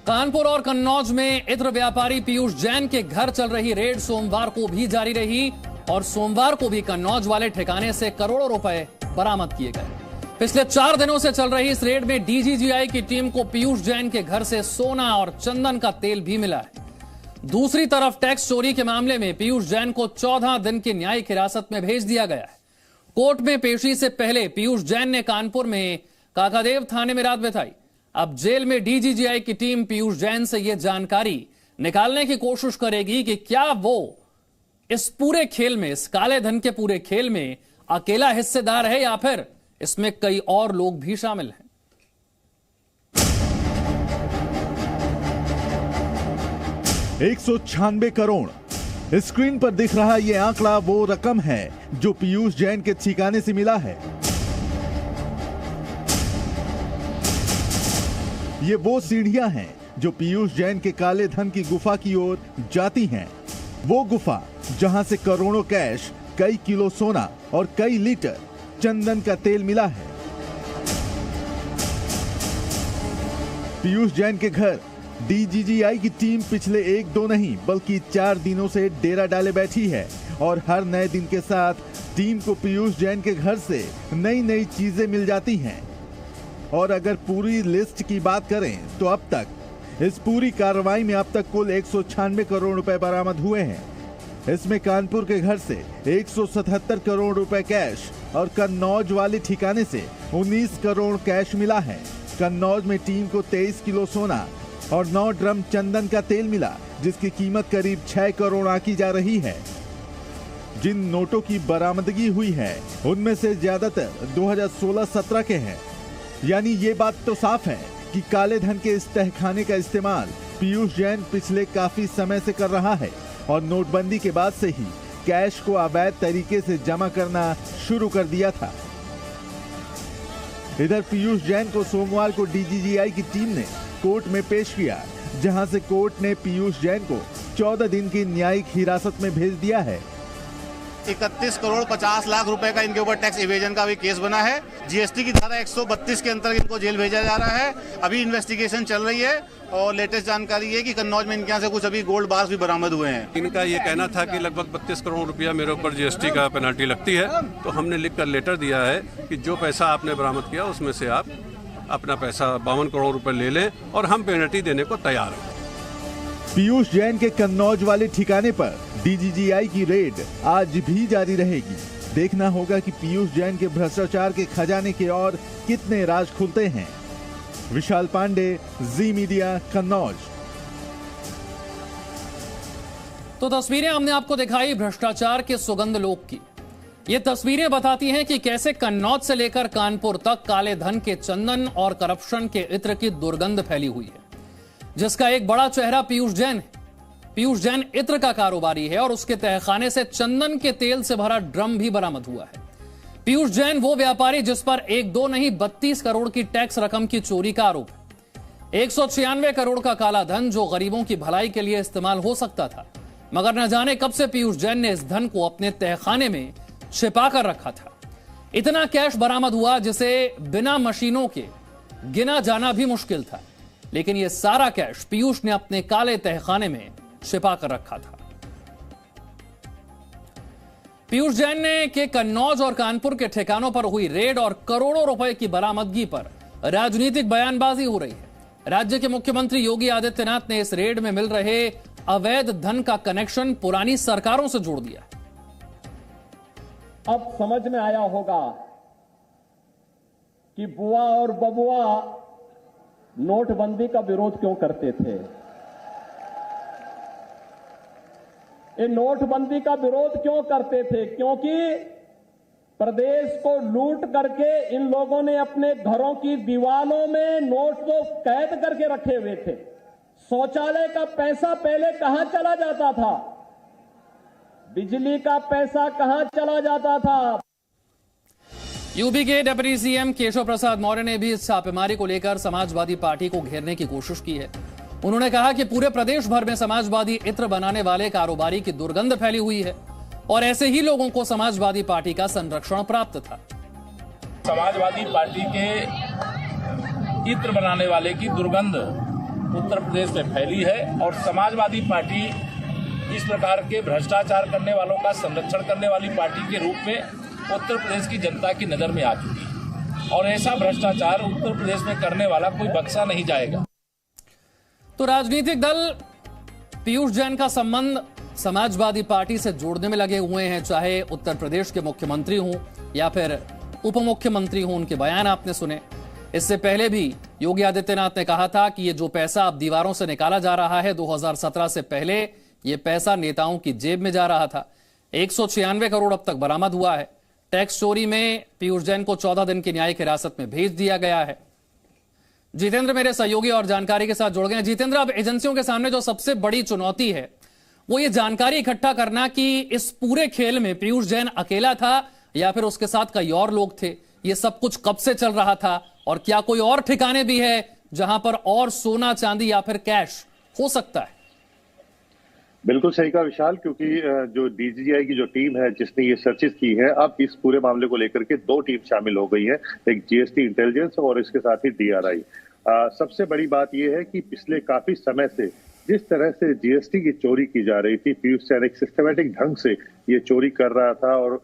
कानपुर और कन्नौज में इत्र व्यापारी पीयूष जैन के घर चल रही रेड सोमवार को भी जारी रही और सोमवार को भी कन्नौज वाले ठिकाने से करोड़ों रुपए बरामद किए गए। पिछले 4 दिनों से चल रही इस रेड में डीजीजीआई की टीम को पीयूष जैन के घर से सोना और चंदन का तेल भी मिला है। दूसरी तरफ टैक्स चोरी के मामले में पीयूष जैन को 14 दिन की न्यायिक हिरासत में भेज दिया गया है। कोर्ट में पेशी से पहले पीयूष जैन ने कानपुर में काकादेव थाने में रात बिताई। अब जेल में डीजीजीआई की टीम पीयूष जैन से यह जानकारी निकालने की कोशिश करेगी कि क्या वो इस पूरे खेल में, इस काले धन के पूरे खेल में अकेला हिस्सेदार है या फिर इसमें कई और लोग भी शामिल हैं। 196 करोड़ स्क्रीन पर दिख रहा यह आंकड़ा वो रकम है जो पीयूष जैन के ठिकाने से मिला है। ये वो सीढ़ियां हैं जो पीयूष जैन के काले धन की गुफा की ओर जाती हैं। वो गुफा जहां से करोड़ों कैश, कई किलो सोना और कई लीटर चंदन का तेल मिला है। पीयूष जैन के घर डीजीजीआई की टीम पिछले 1-2 नहीं बल्कि 4 दिनों से डेरा डाले बैठी है और हर नए दिन के साथ टीम को पीयूष जैन के घर से नई नई चीजें मिल जाती हैं। और अगर पूरी लिस्ट की बात करें तो अब तक इस पूरी कार्रवाई में अब तक कुल 196 करोड़ रुपए बरामद हुए हैं। इसमें कानपुर के घर से 177 करोड़ रुपए कैश और कन्नौज वाले ठिकाने से 19 करोड़ कैश मिला है। कन्नौज में टीम को 23 किलो सोना और 9 ड्रम चंदन का तेल मिला, जिसकी कीमत करीब 6 करोड़ आंकी जा रही है। जिन नोटों की बरामदगी हुई है उनमें से ज्यादातर 2016-17 के हैं। यानी ये बात तो साफ है कि काले धन के इस तहखाने का इस्तेमाल पीयूष जैन पिछले काफी समय से कर रहा है और नोटबंदी के बाद से ही कैश को अवैध तरीके से जमा करना शुरू कर दिया था। इधर पीयूष जैन को सोमवार को डीजीजीआई की टीम ने कोर्ट में पेश किया, जहां से कोर्ट ने पीयूष जैन को 14 दिन की न्यायिक हिरासत में भेज दिया है। 31 करोड़ 50 लाख रुपए का इनके ऊपर टैक्स इवेजन का भी केस बना है। जीएसटी की धारा 132 के अंतर्गत इनको जेल भेजा जा रहा है। अभी इन्वेस्टिगेशन चल रही है और लेटेस्ट जानकारी है कि कन्नौज में इनके यहाँ से कुछ अभी गोल्ड बार्स भी बरामद हुए हैं। इनका ये कहना था कि लगभग 32 करोड़ रुपया मेरे ऊपर जीएसटी का पेनल्टी लगती है, तो हमने लिखकर लेटर दिया है कि जो पैसा आपने बरामद किया उसमें से आप अपना पैसा 52 करोड़ रुपए ले लें और हम पेनल्टी देने को तैयार हैं। पीयूष जैन के कन्नौज वाले ठिकाने पर डीजीजीआई की रेड आज भी जारी रहेगी। देखना होगा कि पीयूष जैन के भ्रष्टाचार के खजाने के और कितने राज खुलते हैं। विशाल पांडे, जी मीडिया, कन्नौज। तो तस्वीरें हमने आपको दिखाई भ्रष्टाचार के सुगंध लोक की। ये तस्वीरें बताती हैं कि कैसे कन्नौज से लेकर कानपुर तक काले धन के चंदन और करप्शन के इत्र की दुर्गंध फैली हुई है, जिसका एक बड़ा चेहरा पीयूष जैन है। पीयूष जैन इत्र का कारोबारी है और उसके तहखाने से चंदन के तेल से भरा ड्रम भी बरामद हुआ है। पीयूष जैन वो व्यापारी जिस पर 1-2 नहीं 32 करोड़ की टैक्स रकम की चोरी का आरोप है। 196 करोड़ का काला धन जो गरीबों की भलाई के लिए इस्तेमाल हो सकता था, मगर न जाने कब से पीयूष जैन ने इस धन को अपने तहखाने में छिपा कर रखा था। इतना कैश बरामद हुआ जिसे बिना मशीनों के गिना जाना भी मुश्किल था, लेकिन यह सारा कैश पीयूष ने अपने काले तहखाने में छिपा कर रखा था। पीयूष जैन ने के कन्नौज और कानपुर के ठिकानों पर हुई रेड और करोड़ों रुपए की बरामदगी पर राजनीतिक बयानबाजी हो रही है। राज्य के मुख्यमंत्री योगी आदित्यनाथ ने इस रेड में मिल रहे अवैध धन का कनेक्शन पुरानी सरकारों से जोड़ दिया। अब समझ में आया होगा कि बुआ और बबुआ नोटबंदी का विरोध क्यों करते थे। ये नोटबंदी का विरोध क्यों करते थे? क्योंकि प्रदेश को लूट करके इन लोगों ने अपने घरों की दीवारों में नोट को कैद करके रखे हुए थे। शौचालय का पैसा पहले कहां चला जाता था? बिजली का पैसा कहां चला जाता था? यूपी के डिप्टी सीएम केशव प्रसाद मौर्य ने भी इस छापेमारी को लेकर समाजवादी पार्टी को घेरने की कोशिश की है। उन्होंने कहा कि पूरे प्रदेश भर में समाजवादी इत्र बनाने वाले कारोबारी की दुर्गंध फैली हुई है और ऐसे ही लोगों को समाजवादी पार्टी का संरक्षण प्राप्त था। समाजवादी पार्टी के इत्र बनाने वाले की दुर्गंध उत्तर प्रदेश में फैली है और समाजवादी पार्टी इस प्रकार के भ्रष्टाचार करने वालों का संरक्षण करने वाली पार्टी के रूप में उत्तर प्रदेश की जनता की नजर में आ चुकी है और ऐसा भ्रष्टाचार उत्तर प्रदेश में करने वाला कोई बख्शा नहीं जाएगा। तो राजनीतिक दल पीयूष जैन का संबंध समाजवादी पार्टी से जोड़ने में लगे हुए हैं, चाहे उत्तर प्रदेश के मुख्यमंत्री हों या फिर उप मुख्यमंत्री हों। उनके बयान आपने सुने। इससे पहले भी योगी आदित्यनाथ ने कहा था कि ये जो पैसा अब दीवारों से निकाला जा रहा है, 2017 से पहले ये पैसा नेताओं की जेब में जा रहा था। 196 करोड़ अब तक बरामद हुआ है। टैक्स चोरी में पीयूष जैन को 14 दिन की न्यायिक हिरासत में भेज दिया गया है। जितेंद्र मेरे सहयोगी और जानकारी के साथ जुड़ गए हैं। जितेंद्र, अब एजेंसियों के सामने जो सबसे बड़ी चुनौती है वो ये जानकारी इकट्ठा करना कि इस पूरे खेल में पीयूष जैन अकेला था या फिर उसके साथ कई और लोग थे। ये सब कुछ कब से चल रहा था और क्या कोई और ठिकाने भी है जहां पर और सोना चांदी या फिर कैश हो सकता है? बिल्कुल सही कहा विशाल, क्योंकि जो डीजीआई की जो टीम है जिसने ये सर्चेस की है, अब इस पूरे मामले को लेकर के 2 टीम शामिल हो गई है, एक जीएसटी इंटेलिजेंस और इसके साथ ही डीआरआई। सबसे बड़ी बात यह है कि पिछले काफी समय से जिस तरह से जीएसटी की चोरी की जा रही थी, पीयूष जैन एक सिस्टमेटिक ढंग से ये चोरी कर रहा था और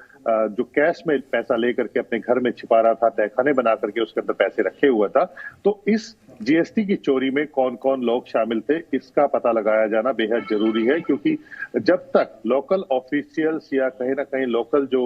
जो कैश में पैसा लेकर के अपने घर में छिपा रहा था, तहखाने बना करके उसके अंदर पैसे रखे हुआ था। तो इस जीएसटी की चोरी में कौन कौन लोग शामिल थे, इसका पता लगाया जाना बेहद जरूरी है, क्योंकि जब तक लोकल ऑफिशियल्स या कहीं ना कहीं लोकल जो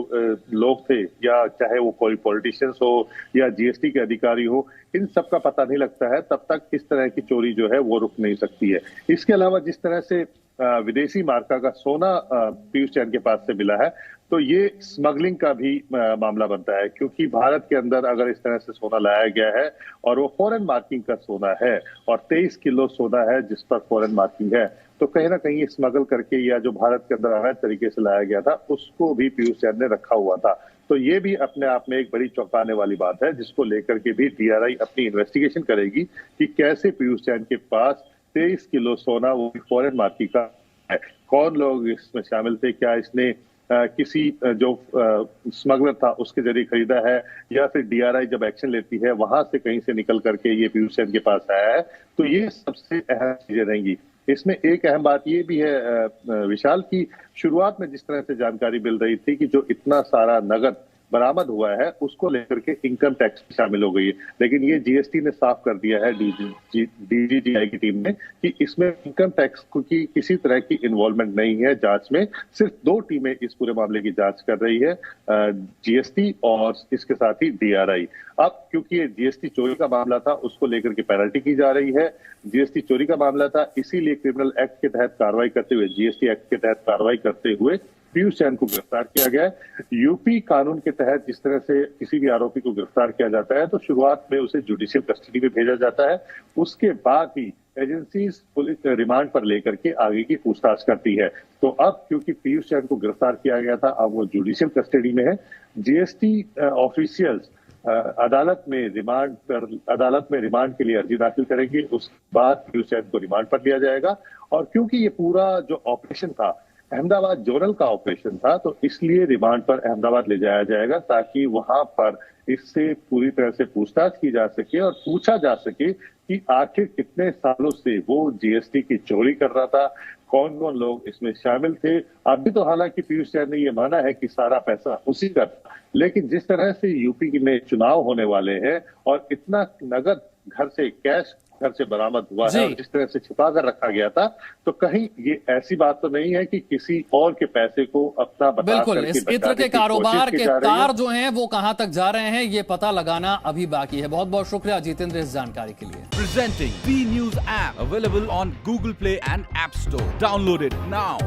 लोग थे, या चाहे वो कोई पॉलिटिशियंस हो या जीएसटी के अधिकारी हो, इन सब का पता नहीं लगता है, तब तक इस तरह की चोरी जो है वो रुक नहीं सकती है। इसके अलावा जिस तरह से विदेशी मार्का का सोना पीयूष जैन के पास से मिला है, तो ये स्मगलिंग का भी मामला बनता है, क्योंकि भारत के अंदर अगर इस तरह से सोना लाया गया है और वो फॉरेन मार्किंग का सोना है और 23 किलो सोना है जिस पर फॉरेन मार्किंग है, तो कहीं ना कहीं स्मगल करके या जो भारत के अंदर अवैध तरीके से लाया गया था उसको भी पीयूष जैन ने रखा हुआ था। तो ये भी अपने आप में एक बड़ी चौंकाने वाली बात है, जिसको लेकर के भी डीआरआई अपनी इन्वेस्टिगेशन करेगी कि कैसे पीयूष जैन के पास 23 किलो सोना वो फॉरेन मार्किंग का है, कौन लोग इसमें शामिल थे, क्या इसने किसी जो स्मगलर था उसके जरिए खरीदा है, या फिर डीआरआई जब एक्शन लेती है वहां से कहीं से निकल करके ये पीयूष जैन के पास आया है। तो ये सबसे अहम चीजें रहेंगी। इसमें एक अहम बात ये भी है विशाल, की शुरुआत में जिस तरह से जानकारी मिल रही थी कि जो इतना सारा नगद बरामद हुआ है उसको लेकर के इनकम टैक्स शामिल हो गई है, लेकिन ये जीएसटी ने साफ कर दिया है डीजीआई की टीम ने कि इसमें इनकम टैक्स की किसी तरह की इन्वॉल्वमेंट नहीं है जांच में। सिर्फ 2 टीमें इस पूरे मामले की जांच कर रही है, जीएसटी और इसके साथ ही डीआरआई। अब क्योंकि ये जीएसटी चोरी का मामला था, उसको लेकर के पेनल्टी की जा रही है। जीएसटी चोरी का मामला था, इसीलिए क्रिमिनल एक्ट के तहत कार्रवाई करते हुए, जीएसटी एक्ट के तहत कार्रवाई करते हुए पीयूष जैन को गिरफ्तार किया गया है। यूपी कानून के तहत जिस तरह से किसी भी आरोपी को गिरफ्तार किया जाता है, तो शुरुआत में उसे जुडिशियल कस्टडी में भेजा जाता है, उसके बाद ही एजेंसीज पुलिस रिमांड पर लेकर के आगे की पूछताछ करती है। तो अब क्योंकि पीयूष जैन को गिरफ्तार किया गया था, अब वो जुडिशियल कस्टडी में है। जीएसटी ऑफिशियल्स अदालत में रिमांड के लिए अर्जी दाखिल करेंगे, उसके बाद पीयूष जैन को रिमांड पर लिया जाएगा। और क्योंकि ये पूरा जो ऑपरेशन था अहमदाबाद जोनल का ऑपरेशन था, तो इसलिए रिमांड पर अहमदाबाद ले जाया जाएगा, ताकि वहां पर इससे पूरी तरह से पूछताछ की जा सके और पूछा जा सके कि आखिर कितने सालों से वो जीएसटी की चोरी कर रहा था, कौन कौन लोग इसमें शामिल थे। अभी तो हालांकि पीयूष जैन ने ये माना है कि सारा पैसा उसी का था, लेकिन जिस तरह से यूपी में चुनाव होने वाले हैं और इतना नगद घर से कैश घर से बरामद हुआ है और जिस तरह से छिपा कर रखा गया था, तो कहीं ये ऐसी बात तो नहीं है कि किसी और के पैसे को अपना बता बिल्कुल इस इत्र के कारोबार के तार जो हैं वो कहां तक जा रहे हैं, ये पता लगाना अभी बाकी है। बहुत बहुत शुक्रिया जितेंद्र इस जानकारी के लिए। Presenting B news app available on Google Play and App Store. Download it now.